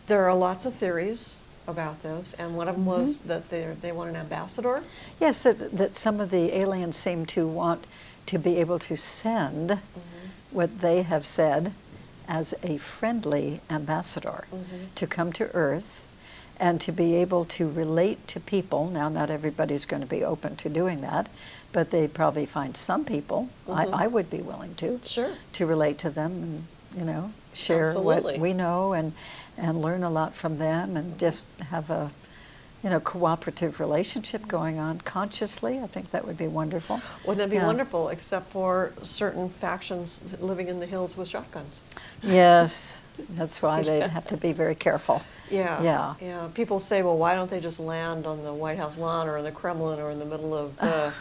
There are lots of theories about this, and one of them was that they want an ambassador. Yes, that some of the aliens seem to want to be able to send what they have said as a friendly ambassador to come to Earth and to be able to relate to people. Now, not everybody's going to be open to doing that, but they probably find some people, I would be willing to, Sure. to relate to them and, you know, share Absolutely. what we know and learn a lot from them and just have a, you know, cooperative relationship going on consciously. I think that would be wonderful. Wouldn't that be Yeah. wonderful, except for certain factions living in the hills with shotguns? Yes, that's why they'd have to be very careful. Yeah. Yeah. Yeah. People say, well, why don't they just land on the White House lawn or in the Kremlin or in the middle of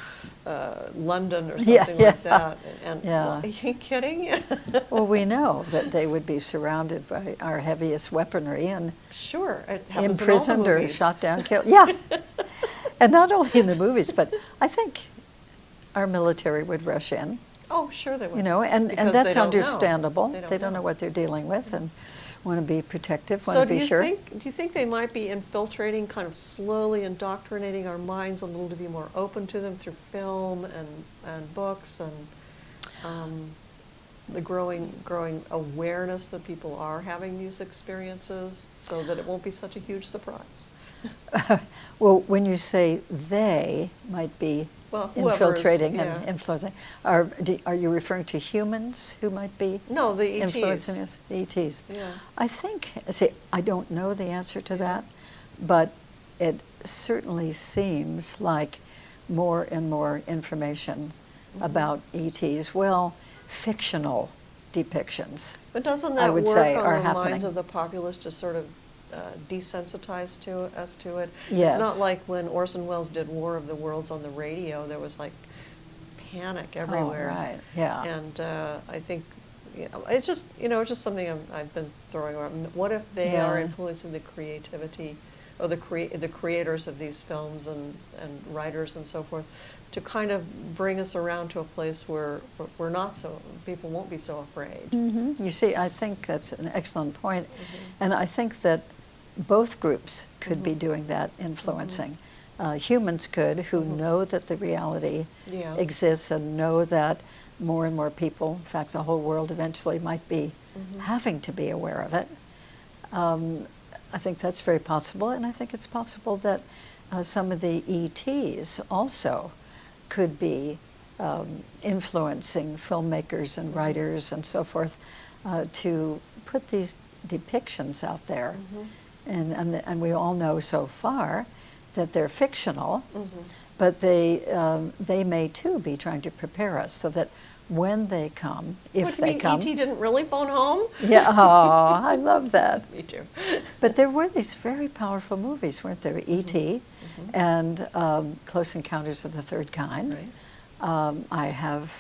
London or something like that? And Yeah. are you kidding? Well, we know that they would be surrounded by our heaviest weaponry and Sure. It happens in all the imprisoned or movies. shot down, killed. Yeah. And not only in the movies, but I think our military would rush in, Oh, sure they would. you know, and Because that's they don't know. understandable. They don't know know. what they're dealing with and want to be protective, So want to be sure. do you think they might be infiltrating, kind of slowly indoctrinating our minds a little to be more open to them through film and books and the growing awareness that people are having these experiences, so that it won't be such a huge surprise? Well, when you say they might be Well, whoever is- infiltrating yeah. and influencing, are you referring to humans who might be No, the ETs. influencing us? The ETs. Yeah. I think, see, I don't know the answer to that, but it certainly seems like more and more information about ETs, well, fictional depictions. But doesn't I that would work say on are the happening. minds of the populace to sort of desensitize us to it? Yes. It's not like when Orson Welles did War of the Worlds on the radio, there was like panic everywhere. Oh, right, yeah. And I think, it's just, it's just something I've been throwing around. What if they are Yeah. influencing the creativity or the creators of these films and writers and so forth, to kind of bring us around to a place where we're not so, people won't be so afraid. You see, I think that's an excellent point. And I think that both groups could be doing that influencing. Humans could, who know that the reality Yeah. exists and know that more and more people, in fact, the whole world eventually might be having to be aware of it. I think that's very possible, and I think it's possible that some of the ETs also could be influencing filmmakers and writers and so forth to put these depictions out there. And we all know so far that they're fictional, but they may too be trying to prepare us so that when they come, if What, they you mean come. E.T. didn't really phone home? Yeah, oh, I love that. Me too. But there were these very powerful movies, weren't there? E.T. and Close Encounters of the Third Kind. Right.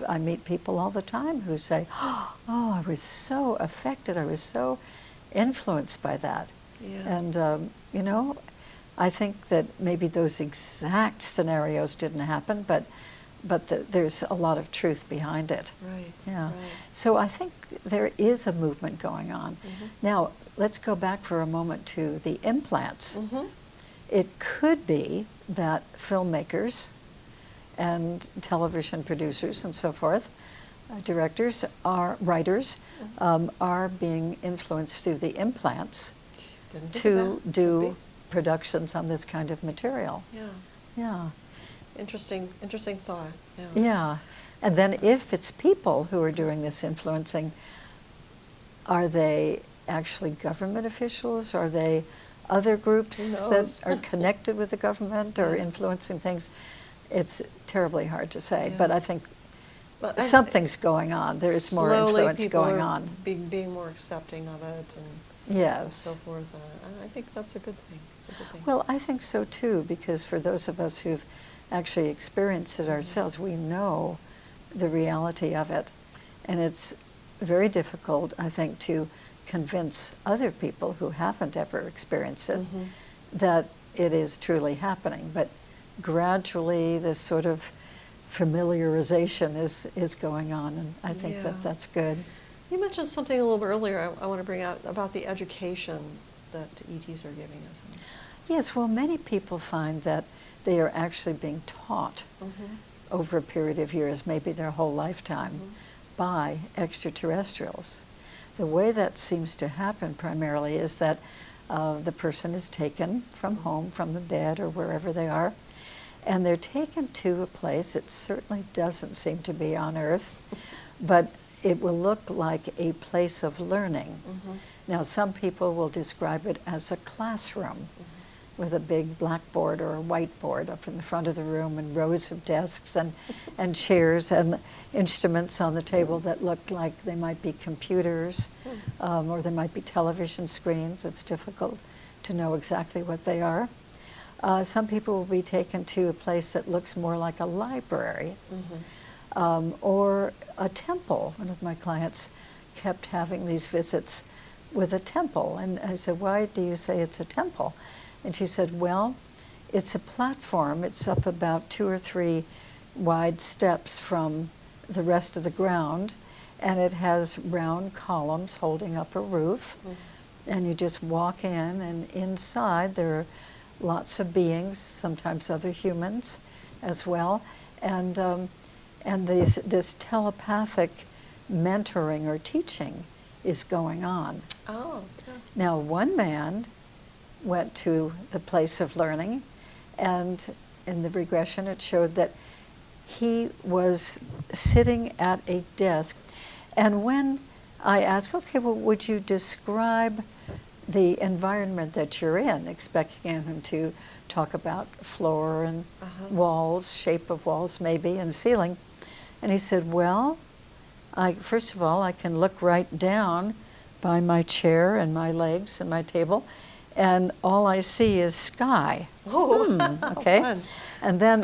I meet people all the time who say, oh, I was so affected, I was so influenced by that. Yeah. And, I think that maybe those exact scenarios didn't happen, but there's a lot of truth behind it. Right. Yeah. Right. So I think there is a movement going on. Now, let's go back for a moment to the implants. It could be that filmmakers and television producers and so forth, directors, writers, are being influenced through the implants Didn't think of to that. do Could productions on this kind of material. be. Yeah. Yeah. Interesting thought. Yeah. Yeah. And then if it's people who are doing this influencing, are they actually government officials? Are they other groups Who that knows? are connected with the government or Yeah. influencing things? It's terribly hard to say, Yeah. but I think But something's going on. There is more slowly influence people going are on. being more accepting of it and so Yes. forth. I think that's a good thing. It's a good thing. Well, I think so too, because for those of us who've actually experienced it ourselves, we know the reality of it. And it's very difficult, I think, to convince other people who haven't ever experienced it that it is truly happening. But gradually, this sort of familiarization is going on, and I think Yeah. that that's good. You mentioned something a little bit earlier I want to bring out about the education that ETs are giving us. Yes, well, many people find that they are actually being taught over a period of years, maybe their whole lifetime, by extraterrestrials. The way that seems to happen primarily is that the person is taken from home, from the bed or wherever they are, and they're taken to a place. It certainly doesn't seem to be on Earth, but it will look like a place of learning. Now, some people will describe it as a classroom with a big blackboard or a whiteboard up in the front of the room and rows of desks and chairs and instruments on the table that look like they might be computers or they might be television screens. It's difficult to know exactly what they are. Some people will be taken to a place that looks more like a library or a temple. One of my clients kept having these visits with a temple, and I said, "Why do you say it's a temple?" And she said, "Well, it's a platform. It's up about 2 or 3 wide steps from the rest of the ground, and it has round columns holding up a roof. And you just walk in, and inside there are lots of beings, sometimes other humans as well, and this telepathic mentoring or teaching is going on." Oh, yeah. Now, one man went to the place of learning, and in the regression it showed that he was sitting at a desk, and when I asked, "Okay, well, would you describe the environment that you're in," expecting him to talk about floor and walls, shape of walls maybe, and ceiling, and he said, "Well, first of all, I can look right down by my chair and my legs and my table, and all I see is sky." Oh, Okay. fun. And then,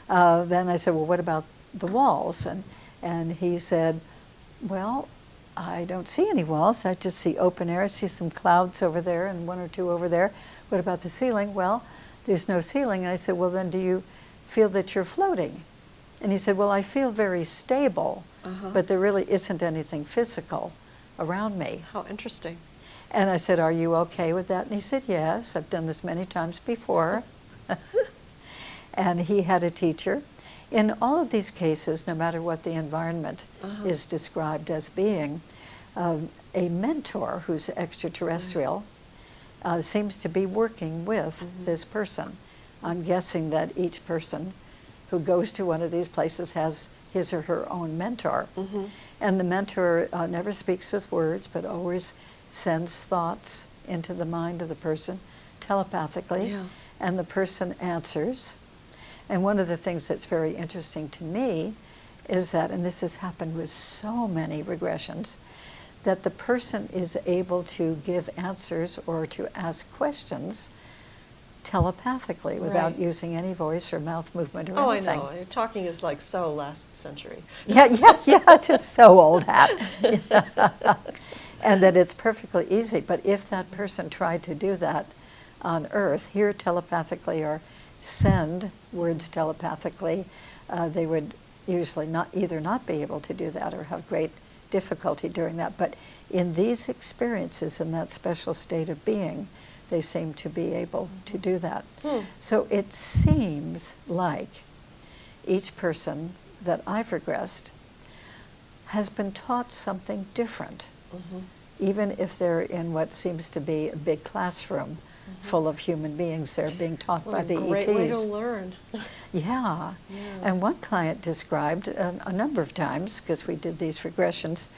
then I said, "Well, what about the walls?" And he said, "Well, I don't see any walls. I just see open air. I see some clouds over there and 1 or 2 over there. What about the ceiling?" "Well, there's no ceiling." And I said, "Well, then do you feel that you're floating?" And he said, "Well, I feel very stable, but there really isn't anything physical around me." How interesting. And I said, "Are you okay with that?" And he said, "Yes, I've done this many times before." And he had a teacher. In all of these cases, no matter what the environment is described as being, a mentor who's extraterrestrial seems to be working with this person. I'm guessing that each person who goes to one of these places has his or her own mentor. And the mentor never speaks with words, but always sends thoughts into the mind of the person telepathically, and the person answers. And one of the things that's very interesting to me is that, and this has happened with so many regressions, that the person is able to give answers or to ask questions telepathically without using any voice or mouth movement or anything. I know. Talking is like so last century. Yeah, it's just so old hat. And that it's perfectly easy. But if that person tried to do that on Earth, hear telepathically or send words telepathically, they would usually either not be able to do that or have great difficulty doing that. But in these experiences, in that special state of being, they seem to be able to do that. So it seems like each person that I've regressed has been taught something different, even if they're in what seems to be a big classroom full of human beings. They're being taught by the ETs. Great way to learn. Yeah. And one client described a number of times, because we did these regressions,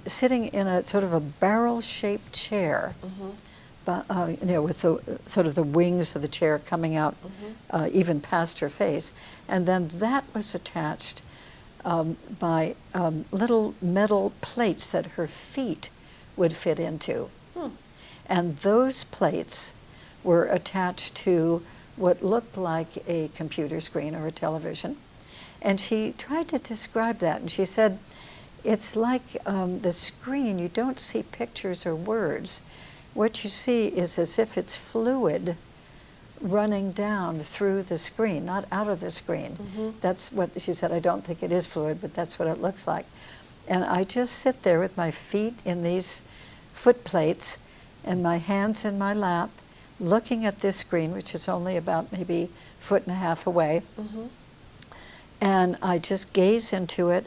sitting in a sort of a barrel-shaped chair, with the sort of the wings of the chair coming out even past her face, and then that was attached by little metal plates that her feet would fit into. And those plates were attached to what looked like a computer screen or a television. And she tried to describe that, and she said, it's like the screen, you don't see pictures or words. What you see is as if it's fluid running down through the screen, not out of the screen. That's what she said. I don't think it is fluid, but that's what it looks like. And I just sit there with my feet in these foot plates, and my hands in my lap, looking at this screen, which is only about maybe 1.5 feet away. Mm-hmm. And I just gaze into it,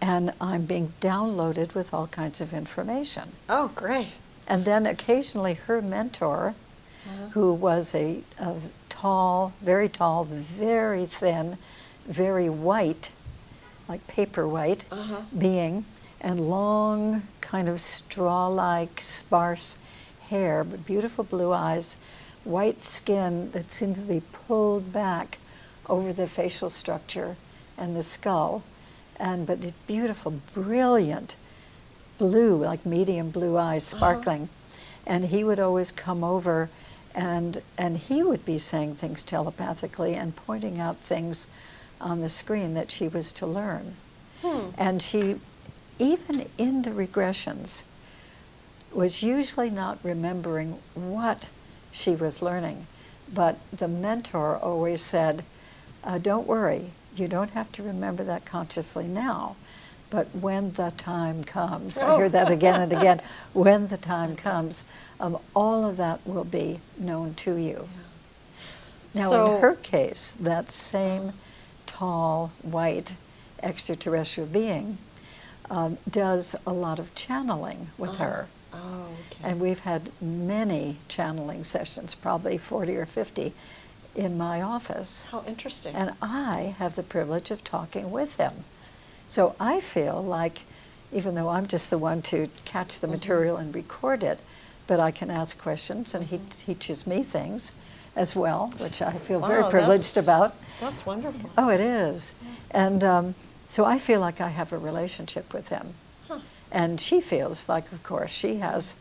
and I'm being downloaded with all kinds of information. Oh, great. And then occasionally her mentor, who was a tall, very thin, very white, like paper white being, and long, kind of straw-like, sparse hair, but beautiful blue eyes, white skin that seemed to be pulled back over the facial structure and the skull, but the beautiful, brilliant blue, like medium blue eyes, sparkling. And he would always come over, and he would be saying things telepathically and pointing out things on the screen that she was to learn. And she, even in the regressions, was usually not remembering what she was learning. But the mentor always said, don't worry, you don't have to remember that consciously now, but when the time comes, I hear that again and again, when the time comes, all of that will be known to you. Now So- in her case, that same tall, white, extraterrestrial being does a lot of channeling with her. Oh, okay. And we've had many channeling sessions, probably 40 or 50, in my office. How interesting. And I have the privilege of talking with him. So I feel like, even though I'm just the one to catch the material and record it, but I can ask questions, and he teaches me things as well, which I feel very Wow, privileged that's- about. That's wonderful. Oh, it is. And so I feel like I have a relationship with him. And she feels like, of course, she has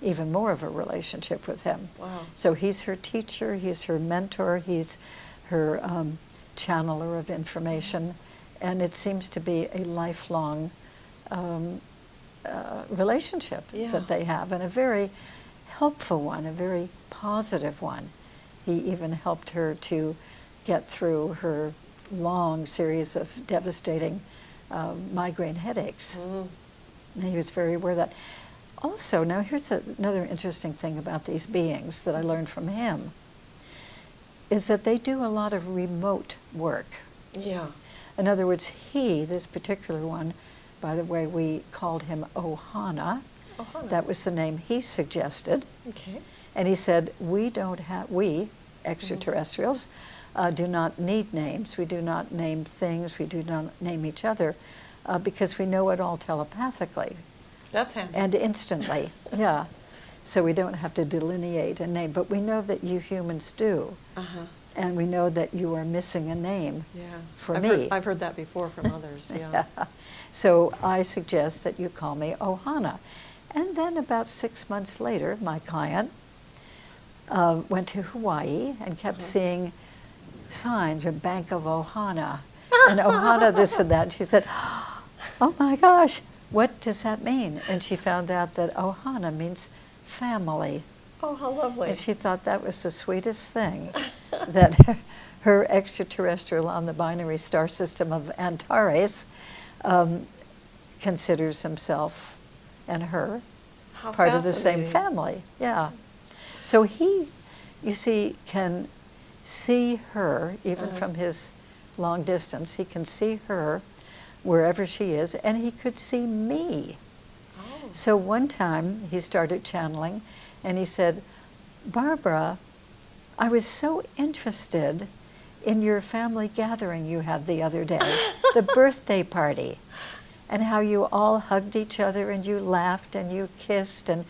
even more of a relationship with him. Wow. So he's her teacher, he's her mentor, he's her channeler of information, and it seems to be a lifelong relationship that they have, and a very helpful one, a very positive one. He even helped her to get through her long series of devastating migraine headaches. And he was very aware of that. Also, now here's another interesting thing about these beings that I learned from him, is that they do a lot of remote work. Yeah. In other words, this particular one, by the way, we called him Ohana. Ohana. That was the name he suggested. Okay. And he said, we extraterrestrials, do not need names. We do not name things. We do not name each other because we know it all telepathically. That's handy. And instantly, yeah. So we don't have to delineate a name, but we know that you humans do. And we know that you are missing a name for me. I've heard that before from others, yeah. So I suggest that you call me Ohana. And then about 6 months later, my client went to Hawaii and kept seeing signs, Bank of Ohana, and Ohana this and that. She said, oh my gosh, what does that mean? And she found out that Ohana means family. Oh, how lovely. And she thought that was the sweetest thing, that her extraterrestrial on the binary star system of Antares considers himself and her How part of the same fascinating. family. Yeah. So he, you see, can see her, even from his long distance, he can see her wherever she is, and he could see me. Oh. So one time he started channeling, and he said, Barbara, I was so interested in your family gathering you had the other day, the birthday party, and how you all hugged each other and you laughed and you kissed and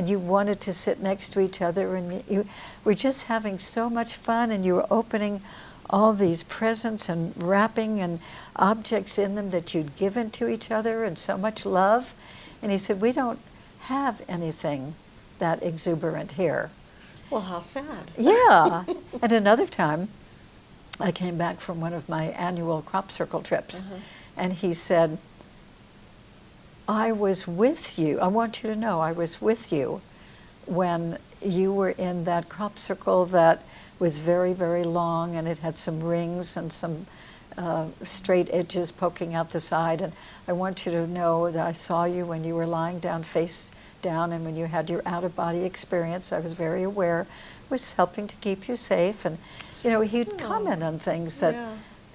you wanted to sit next to each other, and you were just having so much fun, and you were opening all these presents and wrapping and objects in them that you'd given to each other, and so much love. And he said, we don't have anything that exuberant here. Well, how sad. Yeah. And another time, I came back from one of my annual crop circle trips, and he said, I was with you. I want you to know I was with you when you were in that crop circle that was very, very long, and it had some rings and some straight edges poking out the side. And I want you to know that I saw you when you were lying down face down and when you had your out-of-body experience. I was very aware. It was helping to keep you safe. And, he'd comment on things that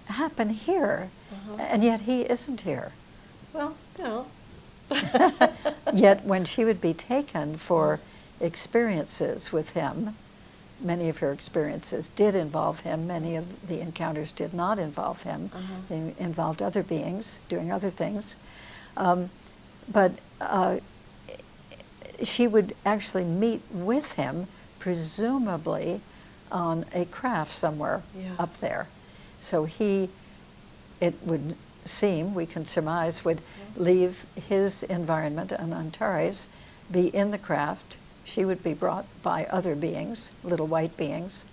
happen here, and yet he isn't here. Well, Yet when she would be taken for experiences with him, many of her experiences did involve him. Many of the encounters did not involve him. They involved other beings doing other things. But she would actually meet with him, presumably on a craft somewhere up there. So it would seem, we can surmise, would leave his environment and Antares, be in the craft. She would be brought by other beings, little white beings,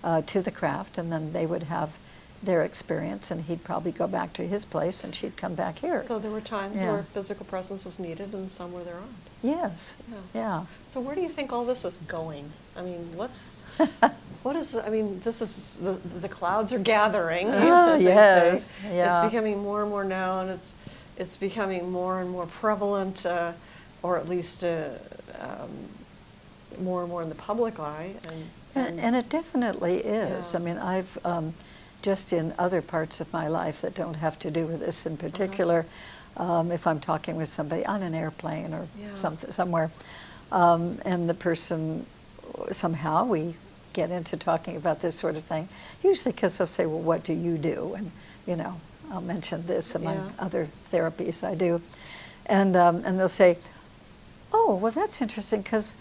to the craft, and then they would have their experience, and he'd probably go back to his place, and she'd come back here. So there were times where physical presence was needed, and some where there aren't. Yes. Yeah. So where do you think all this is going? I mean, this is, the clouds are gathering, as they say. Yeah. It's becoming more and more known. It's becoming more and more prevalent, or at least more and more in the public eye. And it definitely is. Yeah. I mean, I've just in other parts of my life that don't have to do with this in particular, if I'm talking with somebody on an airplane or somewhere, and the person, somehow we get into talking about this sort of thing, usually because they'll say, well, what do you do? And, I'll mention this among other therapies I do. And they'll say, oh, well, that's interesting, because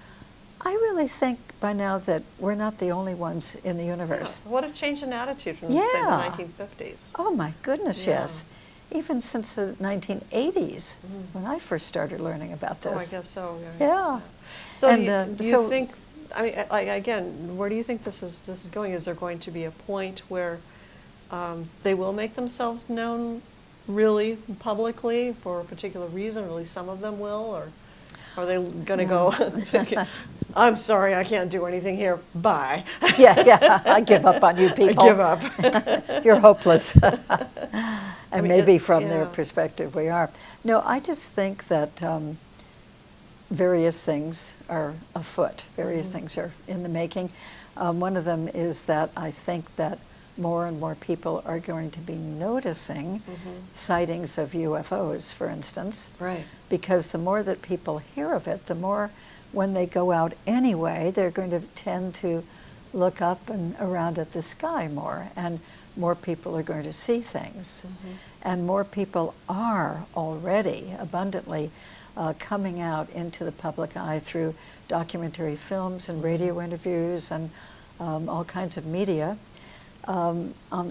I really think by now that we're not the only ones in the universe. What a change in attitude from, say, the 1950s. Oh, my goodness, yes. Even since the 1980s, when I first started learning about this. Oh, I guess so. Yeah. So do you think, I mean, again, where do you think this is going? Is there going to be a point where they will make themselves known really publicly for a particular reason, or at least some of them will, or are they going to go, I'm sorry, I can't do anything here, bye. Yeah, I give up on you people. I give up. You're hopeless. And maybe from their perspective we are. No, I just think that various things are afoot. Various things are in the making. One of them is that I think that more and more people are going to be noticing sightings of UFOs, for instance. Right. Because the more that people hear of it, the more, when they go out anyway, they're going to tend to look up and around at the sky more, and more people are going to see things. And more people are already abundantly coming out into the public eye through documentary films and radio interviews and all kinds of media.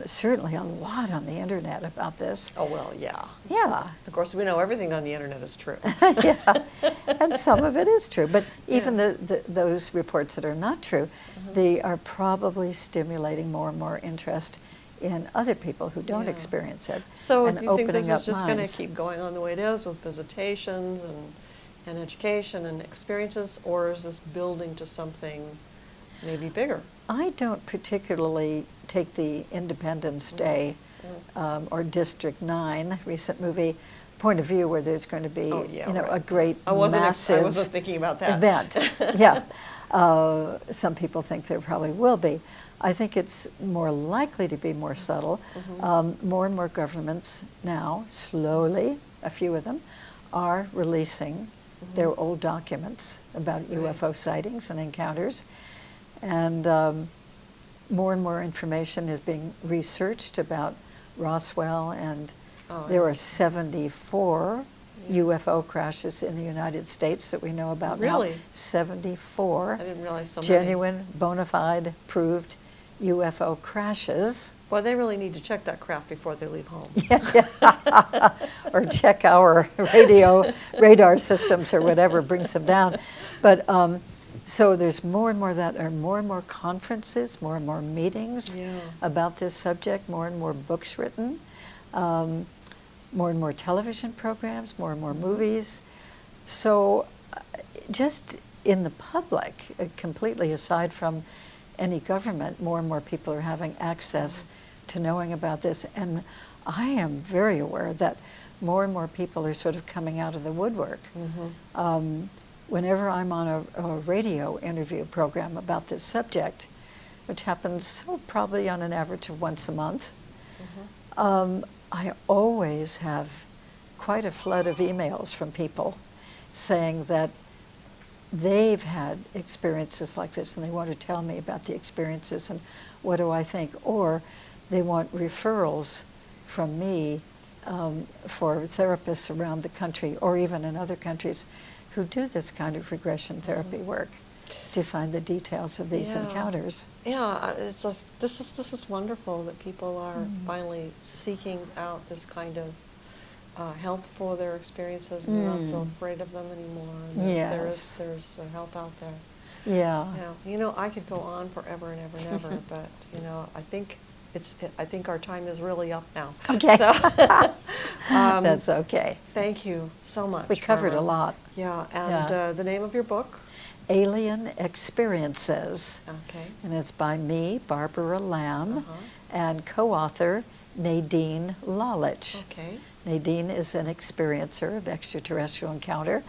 Certainly a lot on the internet about this. Oh, well, yeah. Yeah. Of course, we know everything on the internet is true. Yeah, and some of it is true. But even those reports that are not true, they are probably stimulating more and more interest in other people who don't experience it. So and do you think opening this up is just going to minds. keep going on the way it is with visitations and education and experiences, or is this building to something maybe bigger? I don't particularly take the Independence Day or District 9 recent movie point of view where there's going to be a great I wasn't thinking about that event. Yeah. Some people think there probably will be. I think it's more likely to be more subtle. More and more governments now, slowly, a few of them, are releasing their old documents about UFO sightings and encounters. And more and more information is being researched about Roswell, and there are 74 UFO crashes in the United States that we know about now. Really? 74. I didn't realize so many. Genuine, bona fide, proved UFO crashes. Well, they really need to check that craft before they leave home. Or check our radar systems or whatever brings them down. But so there's more and more of that. There are more and more conferences, more and more meetings about this subject, more and more books written, more and more television programs, more and more movies. So just in the public, completely aside from any government, more and more people are having access to knowing about this. And I am very aware that more and more people are sort of coming out of the woodwork. Whenever I'm on a radio interview program about this subject, which happens probably on an average of once a month, I always have quite a flood of emails from people saying that they've had experiences like this and they want to tell me about the experiences and what do I think, or they want referrals from me for therapists around the country or even in other countries who do this kind of regression therapy work to find the details of these encounters. Yeah, this is wonderful that people are finally seeking out this kind of help for their experiences, and they're not so afraid of them anymore. And there's help out there. Yeah. You know, I could go on forever and ever and ever, but you know, I think our time is really up now. Okay. So, that's okay. Thank you so much. We covered a lot. Yeah, and the name of your book? Alien Experiences. Okay. And it's by me, Barbara Lamb, and co-author Nadine Lalich. Okay. Nadine is an experiencer of extraterrestrial encounter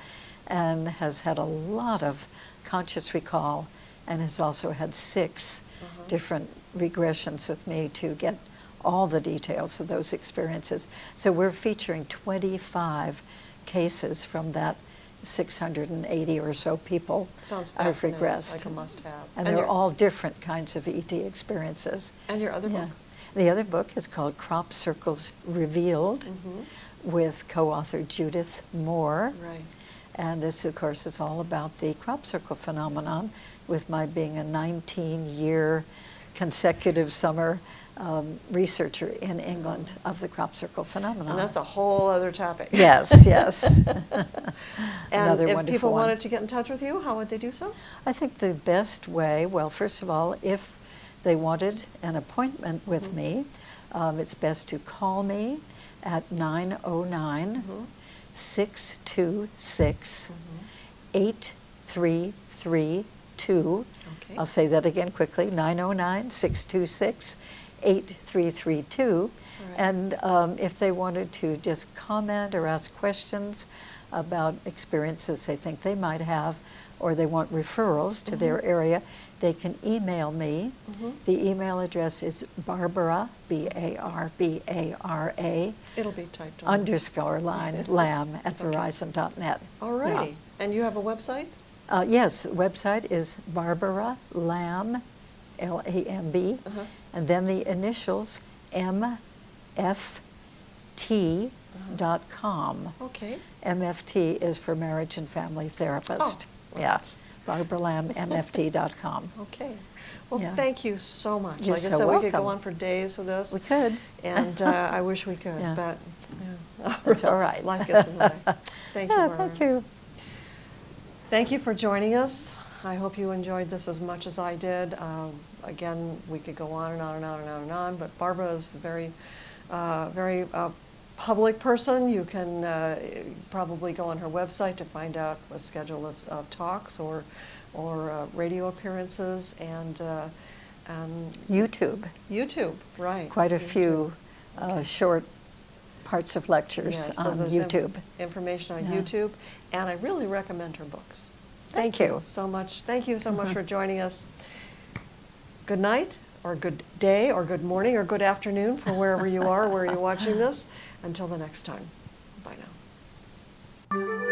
and has had a lot of conscious recall and has also had 6 different regressions with me to get all the details of those experiences. So we're featuring 25 cases from that 680 or so people Sounds I've fascinating, regressed. like a must-have. And they're all different kinds of ET experiences. And your other book? The other book is called Crop Circles Revealed with co-author Judith Moore. Right. And this, of course, is all about the crop circle phenomenon, with my being a 19-year consecutive summer researcher in England of the crop circle phenomenon. And that's a whole other topic. Yes, yes. And Another if wonderful people one. wanted to get in touch with you, how would they do so? I think the best way, well, first of all, if they wanted an appointment with me, it's best to call me at 909-626-8332. Okay. I'll say that again quickly, 909-626-8332. And if they wanted to just comment or ask questions about experiences they think they might have, or they want referrals to their area, they can email me. The email address is Barbara, B-A-R-B-A-R-A, It'll be typed on. _line, lamb at verizon.net. All righty. And you have a website? Yes, the website is Barbara Lamb, L-A-M-B, and then the initials MFT.com. Okay. MFT is for Marriage and Family Therapist. Yeah, Barbara Lamb, MFT.com. Okay. Well, Yeah. thank you so much. You're Like I so said, we could go welcome. on for days with this. We could. And I wish we could, Yeah. but That's all right. life gets in the way. Thank you, Yeah, Barbara. thank you. Thank you for joining us. I hope you enjoyed this as much as I did. Again, we could go on and on and on and on and on, but Barbara is a very public person. You can probably go on her website to find out a schedule of talks or radio appearances and YouTube. YouTube, right. Quite a YouTube. few short parts of lectures Yes, so on there's YouTube. Information on Yeah. YouTube, and I really recommend her books. Thank you you. so much. Thank you so much for joining us. Good night, or good day, or good morning, or good afternoon for wherever you are, where you're watching this. Until the next time. Bye now.